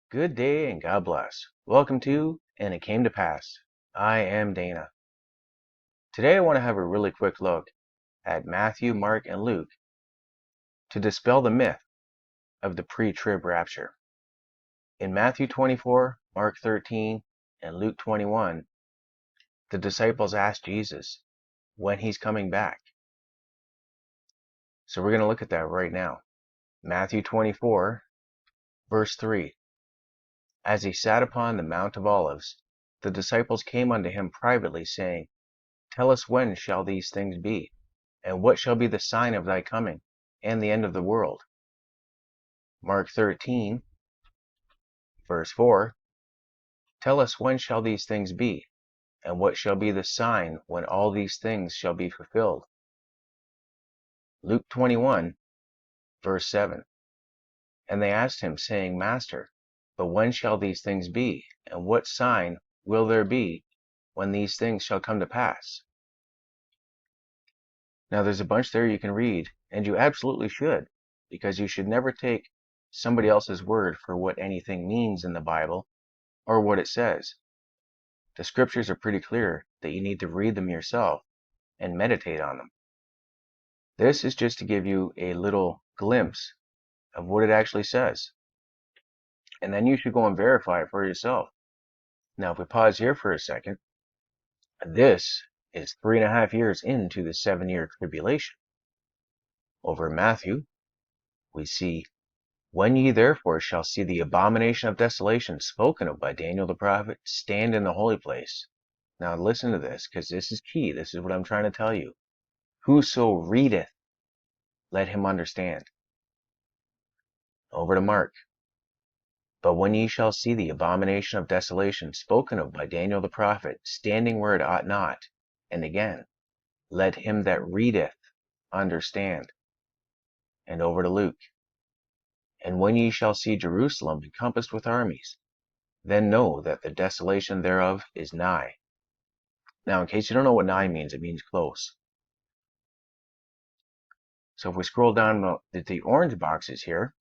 Good day and God bless. Welcome to And It Came to Pass. I am Dana. Today I want to have a really quick look at Matthew, Mark, and Luke to dispel the myth of the pre-trib rapture. In Matthew 24, Mark 13, and Luke 21, the disciples asked Jesus when he's coming back. So we're going to look at that right now. Matthew 24, verse 3. As he sat upon the Mount of Olives, the disciples came unto him privately, saying, Tell us when shall these things be, and what shall be the sign of thy coming, and the end of the world? Mark 13, verse 4. Tell us when shall these things be, and what shall be the sign when all these things shall be fulfilled? Luke 21, verse 7. And they asked him, saying, Master, but when shall these things be, and what sign will there be when these things shall come to pass? Now there's a bunch there you can read, and you absolutely should, because you should never take somebody else's word for what anything means in the Bible or what it says. The scriptures are pretty clear that you need to read them yourself and meditate on them. This is just to give you a little glimpse of what it actually says. And then you should go and verify it for yourself. Now, if we pause here for a second, this is 3.5 years into the 7-year tribulation. Over in Matthew, we see, When ye therefore shall see the abomination of desolation spoken of by Daniel the prophet stand in the holy place. Now listen to this, because this is key. This is what I'm trying to tell you. Whoso readeth, let him understand. Over to Mark. But when ye shall see the abomination of desolation spoken of by Daniel the prophet standing where it ought not, and again, let him that readeth understand. And over to Luke. And when ye shall see Jerusalem encompassed with armies, then know that the desolation thereof is nigh. Now, in case you don't know what nigh means, it means close. So if we scroll down the orange boxes here,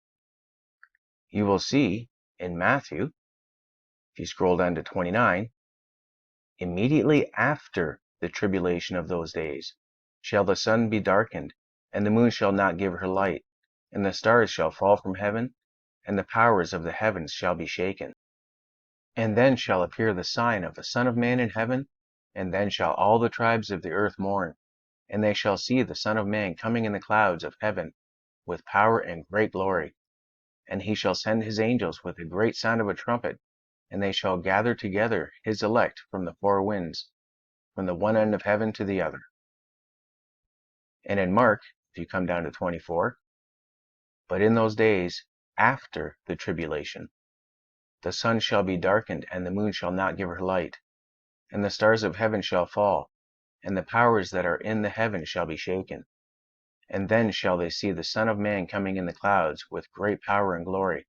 you will see in Matthew, if you scroll down to 29, immediately after the tribulation of those days shall the sun be darkened, and the moon shall not give her light, and the stars shall fall from heaven, and the powers of the heavens shall be shaken. And then shall appear the sign of the Son of Man in heaven, and then shall all the tribes of the earth mourn, and they shall see the Son of Man coming in the clouds of heaven with power and great glory. And he shall send his angels with a great sound of a trumpet, and they shall gather together his elect from the four winds, from the one end of heaven to the other. And in Mark, if you come down to 24, but in those days after the tribulation, the sun shall be darkened, and the moon shall not give her light, and the stars of heaven shall fall, and the powers that are in the heavens shall be shaken. And then shall they see the Son of Man coming in the clouds with great power and glory.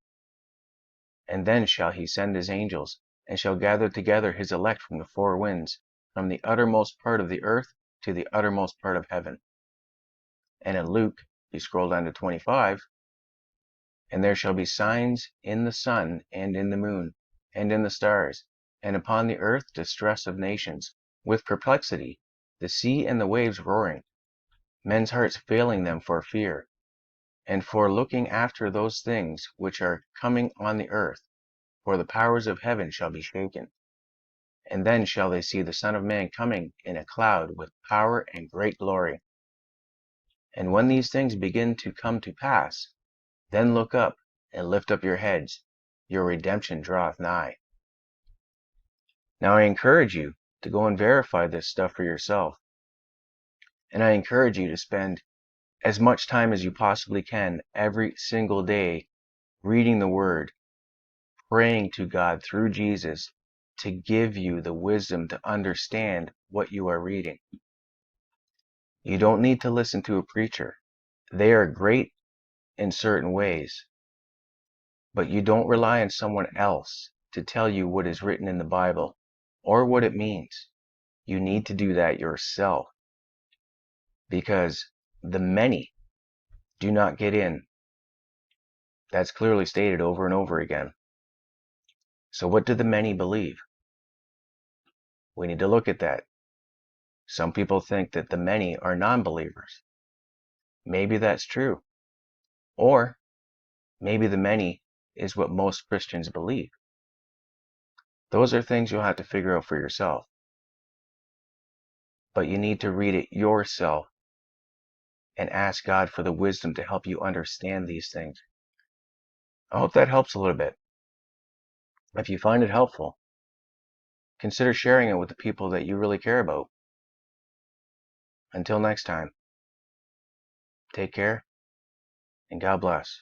And then shall he send his angels, and shall gather together his elect from the four winds, from the uttermost part of the earth to the uttermost part of heaven. And in Luke, you scroll down to 25, and there shall be signs in the sun, and in the moon, and in the stars, and upon the earth distress of nations, with perplexity, the sea and the waves roaring, men's hearts failing them for fear, and for looking after those things which are coming on the earth, for the powers of heaven shall be shaken. And then shall they see the Son of Man coming in a cloud with power and great glory. And when these things begin to come to pass, then look up and lift up your heads, your redemption draweth nigh. Now I encourage you to go and verify this stuff for yourself. And I encourage you to spend as much time as you possibly can every single day reading the Word, praying to God through Jesus to give you the wisdom to understand what you are reading. You don't need to listen to a preacher. They are great in certain ways, but you don't rely on someone else to tell you what is written in the Bible or what it means. You need to do that yourself, because the many do not get in. That's clearly stated over and over again. So what do the many believe? We need to look at that. Some people think that the many are non-believers. Maybe that's true. Or maybe the many is what most Christians believe. Those are things you'll have to figure out for yourself. But you need to read it yourself and ask God for the wisdom to help you understand these things. I hope that helps a little bit. If you find it helpful, consider sharing it with the people that you really care about. Until next time, take care and God bless.